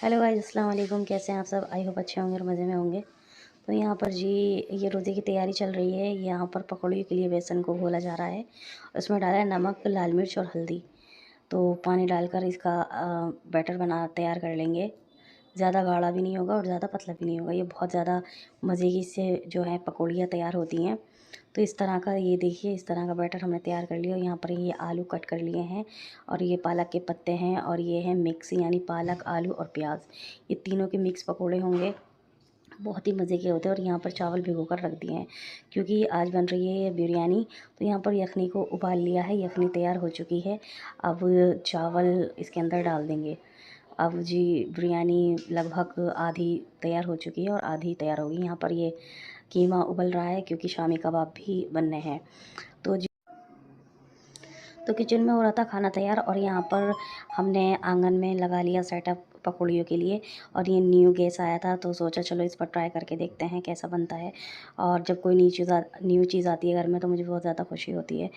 Hello guys, अस्सलाम वालेकुम। कैसे हैं आप सब? आई होप अच्छे होंगे और मज़े में होंगे। तो यहाँ पर जी ये रोज़े की तैयारी चल रही है। यहाँ पर पकौड़ी के लिए बेसन को घोला जा रहा है। उसमें डाला है नमक, लाल मिर्च और हल्दी। तो पानी डालकर इसका बैटर बना तैयार कर लेंगे। ज़्यादा गाढ़ा भी नहीं होगा और ज़्यादा पतला भी नहीं होगा। ये बहुत ज़्यादा मज़े की इससे जो है पकौड़ियाँ तैयार होती हैं। तो इस तरह का ये देखिए, इस तरह का बैटर हमने तैयार कर लिया। और यहाँ पर ये आलू कट कर लिए हैं और ये पालक के पत्ते हैं और ये है मिक्स, यानी पालक, आलू और प्याज। ये तीनों के मिक्स पकौड़े होंगे, बहुत ही मज़े के होते हैं। और यहाँ पर चावल भिगो कर रख दिए हैं क्योंकि आज बन रही है ये बिरयानी। तो यहाँ पर यखनी को उबाल लिया है, यखनी तैयार हो चुकी है। अब चावल इसके अंदर डाल देंगे। अब जी बिरयानी लगभग आधी तैयार हो चुकी है और आधी तैयार होगी। यहाँ पर ये कीमा उबल रहा है क्योंकि शामी कबाब भी बनने हैं। तो जी तो किचन में हो रहा था खाना तैयार और यहाँ पर हमने आंगन में लगा लिया सेटअप पकौड़ियों के लिए। और ये न्यू गैस आया था तो सोचा चलो इस पर ट्राई करके देखते हैं कैसा बनता है। और जब कोई न्यू चीज़ आती है घर में तो मुझे बहुत ज़्यादा खुशी होती है।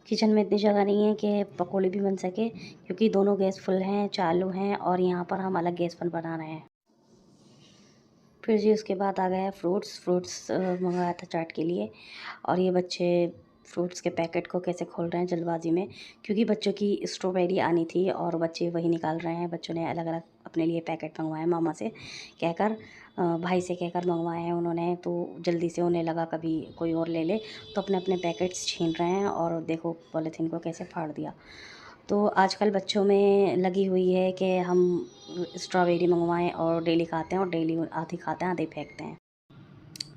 किचन में इतनी जगह नहीं है कि पकौड़ी भी बन सके क्योंकि दोनों गैस फुल हैं, चालू हैं। और यहाँ पर हम अलग गैस पर बना रहे हैं। फिर जी उसके बाद आ गया है फ्रूट्स मंगाया था चाट के लिए। और ये बच्चे फ्रूट्स के पैकेट को कैसे खोल रहे हैं जल्दबाजी में, क्योंकि बच्चों की स्ट्रॉबेरी आनी थी और बच्चे वही निकाल रहे हैं। बच्चों ने अलग अलग अपने लिए पैकेट मंगवाए मामा से कहकर, भाई से कहकर मंगवाए हैं उन्होंने। तो जल्दी से उन्हें लगा कभी कोई और ले ले, तो अपने अपने पैकेट्स छीन रहे हैं। और देखो पॉलीथीन को कैसे फाड़ दिया। तो आजकल बच्चों में लगी हुई है कि हम स्ट्रॉबेरी मंगवाएं और डेली खाते हैं, और डेली आधी खाते हैं आधी फेंकते हैं।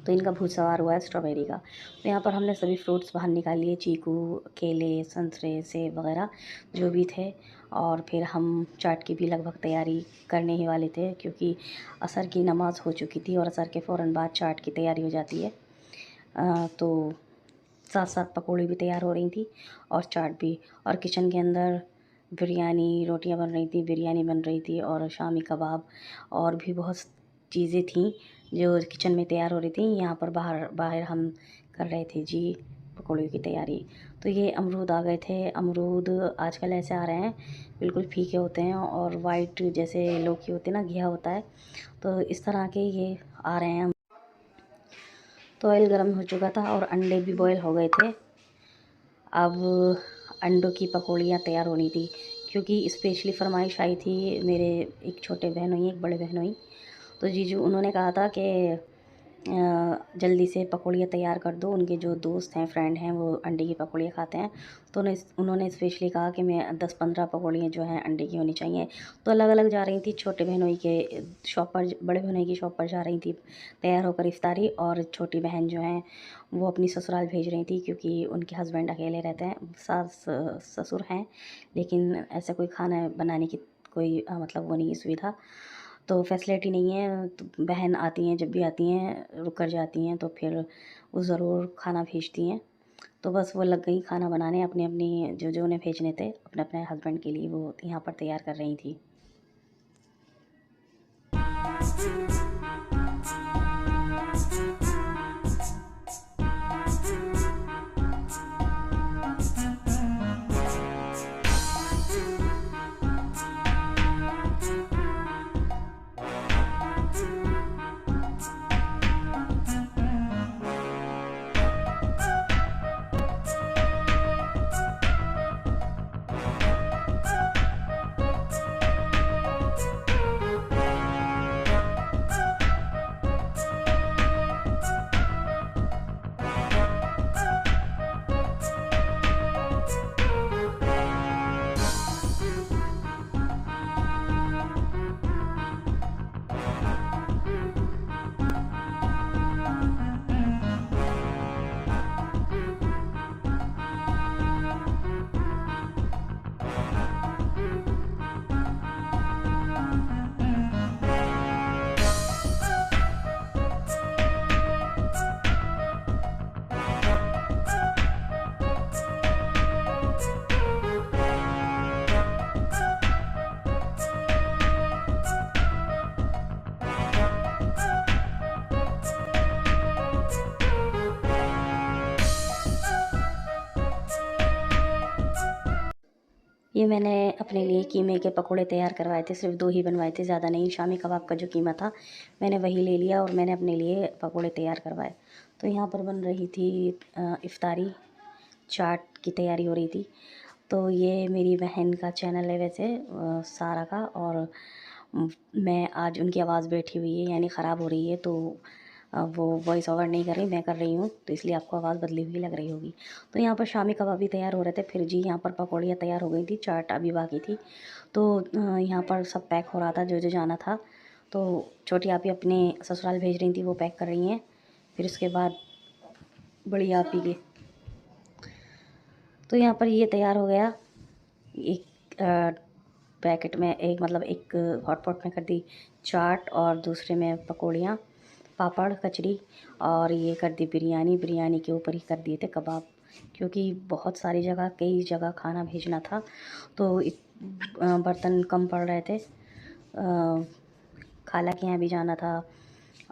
तो इनका भूत सवार हुआ है स्ट्रॉबेरी का। तो यहाँ पर हमने सभी फ्रूट्स बाहर निकाल लिए, चीकू, केले, संतरे, सेब वगैरह जो भी थे। और फिर हम चाट की भी लगभग तैयारी करने ही वाले थे क्योंकि असर की नमाज़ हो चुकी थी और असर के फ़ौरन बाद चाट की तैयारी हो जाती है। तो साथ साथ पकौड़ी भी तैयार हो रही थी और चाट भी। और किचन के अंदर बिरयानी, रोटियां बन रही थी, बिरयानी बन रही थी और शामी कबाब और भी बहुत चीज़ें थीं जो किचन में तैयार हो रही थी। यहाँ पर बाहर बाहर हम कर रहे थे जी पकौड़ियों की तैयारी। तो ये अमरूद आ गए थे। अमरूद आजकल ऐसे आ रहे हैं, बिल्कुल फीके होते हैं और वाइट जैसे लौकी होती है ना, घिया होता है। तो इस तरह के ये आ रहे हैं। तो ऑयल गर्म हो चुका था और अंडे भी बॉयल हो गए थे। अब अंडों की पकौड़ियाँ तैयार होनी थी क्योंकि स्पेशली फरमाइश आई थी। मेरे एक छोटे बहन हुई, एक बड़े बहन हुई। तो जीजू उन्होंने कहा था कि जल्दी से पकौड़ियाँ तैयार कर दो। उनके जो दोस्त हैं, फ्रेंड हैं, वो अंडे की पकौड़ियाँ खाते हैं। तो उन्होंने स्पेशली कहा कि मैं 10-15 पकौड़ियाँ जो हैं अंडे की होनी चाहिए। तो अलग अलग जा रही थी। छोटे बहनोई के शॉप पर, बड़े बहनोई की शॉप पर जा रही थी तैयार होकर इफ्तारी। और छोटी बहन जो हैं वो अपनी ससुराल भेज रही थी क्योंकि उनके हस्बैंड अकेले रहते हैं। सास ससुर हैं लेकिन ऐसा कोई खाना बनाने की कोई मतलब वो नहीं है, सुविधा तो फैसिलिटी नहीं है। तो बहन आती हैं, जब भी आती हैं रुक कर जाती हैं, तो फिर वो ज़रूर खाना भेजती हैं। तो बस वो लग गई खाना बनाने, अपनी अपनी जो जो उन्हें भेजने थे अपने अपने हस्बैंड के लिए, वो यहाँ पर तैयार कर रही थी। ये मैंने अपने लिए कीमे के पकोड़े तैयार करवाए थे, सिर्फ 2 ही बनवाए थे, ज़्यादा नहीं। शामी कबाब का जो कीमा था मैंने वही ले लिया और मैंने अपने लिए पकोड़े तैयार करवाए। तो यहाँ पर बन रही थी इफ्तारी, चाट की तैयारी हो रही थी। तो ये मेरी बहन का चैनल है वैसे, सारा का, और मैं आज उनकी आवाज़ बैठी हुई है यानी ख़राब हो रही है, तो वो वॉइस ओवर नहीं कर रही, मैं कर रही हूँ, तो इसलिए आपको आवाज़ बदली हुई लग रही होगी। तो यहाँ पर शामी कबाब भी तैयार हो रहे थे, फिर जी यहाँ पर पकौड़ियाँ तैयार हो गई थी, चाट अभी बाकी थी। तो यहाँ पर सब पैक हो रहा था जो जो जाना था। तो छोटी आपी अपने ससुराल भेज रही थी, वो पैक कर रही हैं। फिर उसके बाद बड़ी आपी के, तो यहाँ पर ये तैयार हो गया। एक पैकेट में, एक मतलब एक हॉट पॉट में कर दी चाट, और दूसरे में पकौड़ियाँ, पापड़, कचरी, और ये कर दी बिरयानी। बिरयानी के ऊपर ही कर दिए थे कबाब, क्योंकि बहुत सारी जगह, कई जगह खाना भेजना था, तो बर्तन कम पड़ रहे थे। खाला के यहाँ भी जाना था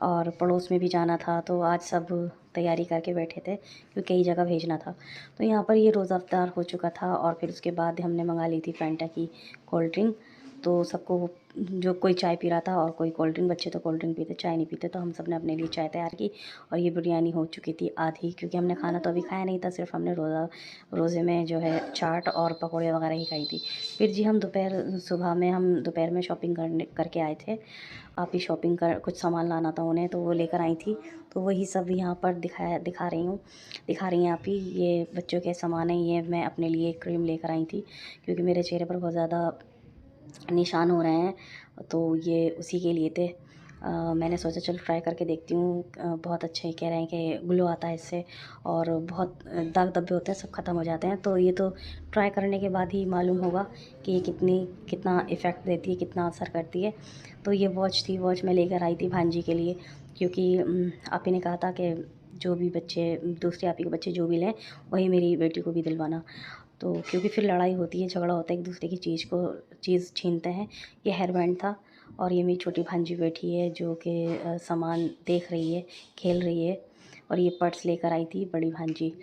और पड़ोस में भी जाना था, तो आज सब तैयारी करके बैठे थे क्योंकि कई जगह भेजना था। तो यहाँ पर ये रोज़ा अफ्तार हो चुका था, और फिर उसके बाद हमने मंगा ली थी फैंटा की कोल्ड ड्रिंक। तो सबको, जो कोई चाय पी रहा था और कोई कोल्ड ड्रिंक, बच्चे तो कोल्ड ड्रिंक पीते, चाय नहीं पीते, तो हम सब ने अपने लिए चाय तैयार की। और ये बिरयानी हो चुकी थी आधी, क्योंकि हमने खाना तो अभी खाया नहीं था, सिर्फ हमने रोज़े में जो है चाट और पकौड़े वगैरह ही खाई थी। फिर जी हम दोपहर में शॉपिंग करके आए थे। आप ही शॉपिंग कर, कुछ सामान लाना था उन्हें, तो वो लेकर आई थी। तो वही सब यहाँ पर दिखा रही हैं आप ही। ये बच्चों के सामान है, ये मैं अपने लिए क्रीम लेकर आई थी, क्योंकि मेरे चेहरे पर बहुत ज़्यादा निशान हो रहे हैं, तो ये उसी के लिए थे। मैंने सोचा चलो ट्राई करके देखती हूँ। बहुत अच्छा ही कह रहे हैं कि ग्लो आता है इससे, और बहुत दाग धब्बे होते हैं सब ख़त्म हो जाते हैं। तो ये तो ट्राई करने के बाद ही मालूम होगा कि ये कितना इफ़ेक्ट देती है, कितना असर करती है। तो ये वॉच मैं लेकर आई थी भांजी के लिए, क्योंकि आपी ने कहा था कि जो भी बच्चे, दूसरी आपी के बच्चे जो भी लें, वही मेरी बेटी को भी दिलवाना। तो क्योंकि फिर लड़ाई होती है, झगड़ा होता है, एक दूसरे की चीज़ छीनते हैं। ये हेयर बैंड था, और ये मेरी छोटी भांजी बैठी है जो कि सामान देख रही है, खेल रही है। और ये पर्स लेकर आई थी बड़ी भांजी,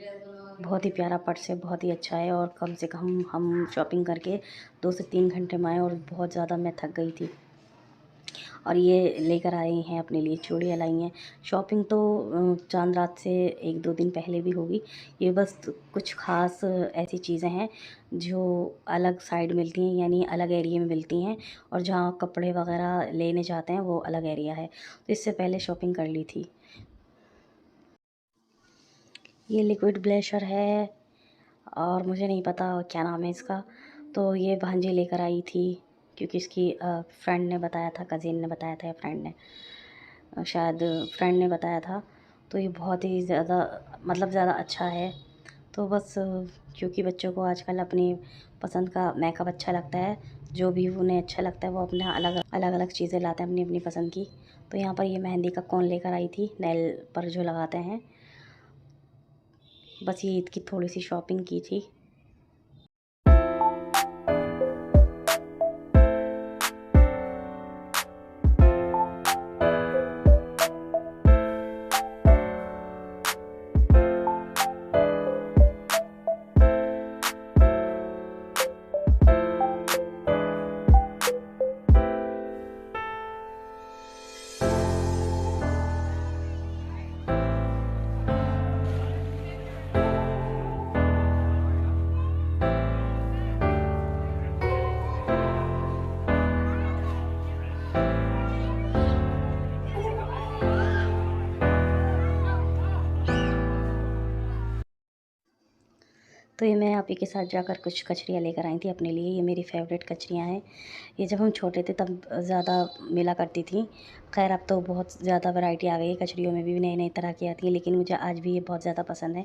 बहुत ही प्यारा पर्स है, बहुत ही अच्छा है। और कम से कम हम शॉपिंग करके 2 से 3 घंटे में आए, और बहुत ज़्यादा मैं थक गई थी। और ये लेकर आई हैं अपने लिए, चूड़ियाँ लाई हैं। शॉपिंग तो चांद रात से 1-2 दिन पहले भी होगी। ये बस कुछ ख़ास ऐसी चीज़ें हैं जो अलग साइड मिलती हैं, यानी अलग एरिया में मिलती हैं, और जहाँ कपड़े वगैरह लेने जाते हैं वो अलग एरिया है, तो इससे पहले शॉपिंग कर ली थी। ये लिक्विड ब्लशर है, और मुझे नहीं पता क्या नाम है इसका। तो ये भांजी लेकर आई थी, क्योंकि इसकी फ्रेंड ने बताया था, कज़िन ने बताया था, या फ्रेंड ने, शायद फ्रेंड ने बताया था। तो ये बहुत ही ज़्यादा, मतलब ज़्यादा अच्छा है। तो बस क्योंकि बच्चों को आजकल अपनी पसंद का मेकअप अच्छा लगता है, जो भी उन्हें अच्छा लगता है वो अपना अलग अलग चीज़ें लाते हैं अपनी अपनी पसंद की। तो यहाँ पर ये मेहंदी का कोन लेकर आई थी, नेल पर जो लगाते हैं। बस ये ईद की थोड़ी सी शॉपिंग की थी। तो ये मैं आप ही के साथ जाकर कुछ कचरियाँ लेकर आई थी अपने लिए। ये मेरी फ़ेवरेट कचरियाँ हैं। ये जब हम छोटे थे तब ज़्यादा मिला करती थी। खैर अब तो बहुत ज़्यादा वैरायटी आ गई है, कचरियों में भी नई नई तरह की आती है, लेकिन मुझे आज भी ये बहुत ज़्यादा पसंद है।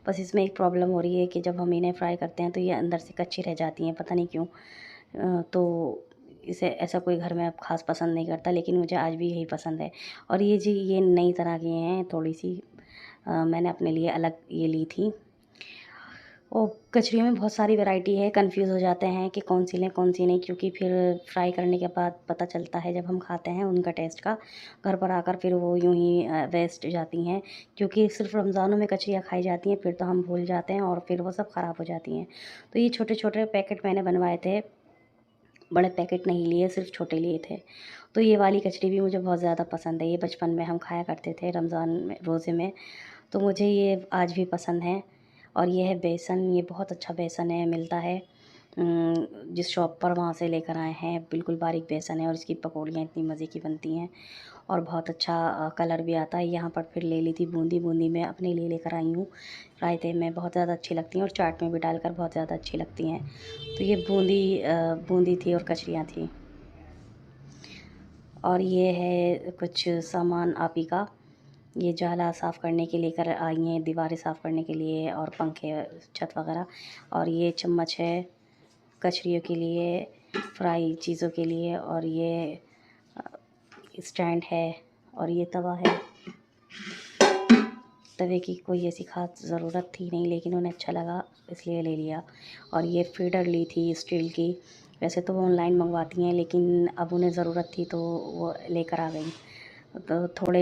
बस इसमें एक प्रॉब्लम हो रही है कि जब हम इन्हें फ्राई करते हैं तो ये अंदर से कच्ची रह जाती हैं, पता नहीं क्यों। तो इसे ऐसा कोई घर में अब ख़ास पसंद नहीं करता, लेकिन मुझे आज भी यही पसंद है। और ये नई तरह की हैं थोड़ी सी, मैंने अपने लिए अलग ये ली थी। और कचरियों में बहुत सारी वैरायटी है, कन्फ्यूज़ हो जाते हैं कि कौन सी लें कौन सी नहीं, क्योंकि फिर फ्राई करने के बाद पता चलता है जब हम खाते हैं उनका टेस्ट का, घर पर आकर फिर वो यूँ ही वेस्ट जाती हैं, क्योंकि सिर्फ़ रमज़ानों में कचरियाँ खाई जाती हैं, फिर तो हम भूल जाते हैं और फिर वो सब ख़राब हो जाती हैं। तो ये छोटे-छोटे पैकेट मैंने बनवाए थे, बड़े पैकेट नहीं लिए, सिर्फ़ छोटे लिए थे। तो ये वाली कचरी भी मुझे बहुत ज़्यादा पसंद है, ये बचपन में हम खाया करते थे रमज़ान में रोज़े में, तो मुझे ये आज भी पसंद है। और ये है बेसन, ये बहुत अच्छा बेसन है, मिलता है जिस शॉप पर वहाँ से लेकर आए हैं, बिल्कुल बारीक बेसन है और इसकी पकौड़ियाँ इतनी मज़े की बनती हैं और बहुत अच्छा कलर भी आता है। यहाँ पर फिर ले ली थी बूंदी, बूंदी मैं अपने लिए लेकर आई हूँ, रायते में बहुत ज़्यादा अच्छी लगती हैं और चाट में भी डालकर बहुत ज़्यादा अच्छी लगती हैं। तो ये बूंदी थी और कचरियाँ थी। और ये है कुछ सामान आप ही का, ये जाला साफ़ करने के लेकर आई हैं, दीवारें साफ़ करने के लिए और पंखे, छत वगैरह। और ये चम्मच है कचरियों के लिए, फ्राई चीज़ों के लिए। और ये स्टैंड है और ये तवा है। तवे की कोई ऐसी ख़ास ज़रूरत थी नहीं, लेकिन उन्हें अच्छा लगा इसलिए ले लिया। और ये फीडर ली थी स्टील की, वैसे तो वो ऑनलाइन मंगवाती हैं, लेकिन अब उन्हें ज़रूरत थी तो वो लेकर आ गई। तो थोड़े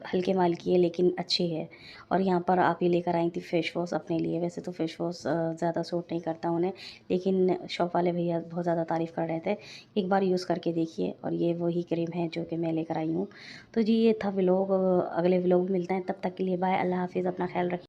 हल्के माल की है लेकिन अच्छी है। और यहाँ पर आप ही लेकर आई थी फेस वॉश अपने लिए, वैसे तो फेस वॉश ज़्यादा सूट नहीं करता उन्हें, लेकिन शॉप वाले भैया बहुत ज़्यादा तारीफ़ कर रहे थे, एक बार यूज़ करके देखिए। और ये वही क्रीम है जो कि मैं लेकर आई हूँ। तो जी ये था व्लॉग, अगले व्लॉग में मिलते हैं, तब तक के लिए बाय, अल्लाह हाफ़िज़, अपना ख्याल रखिए।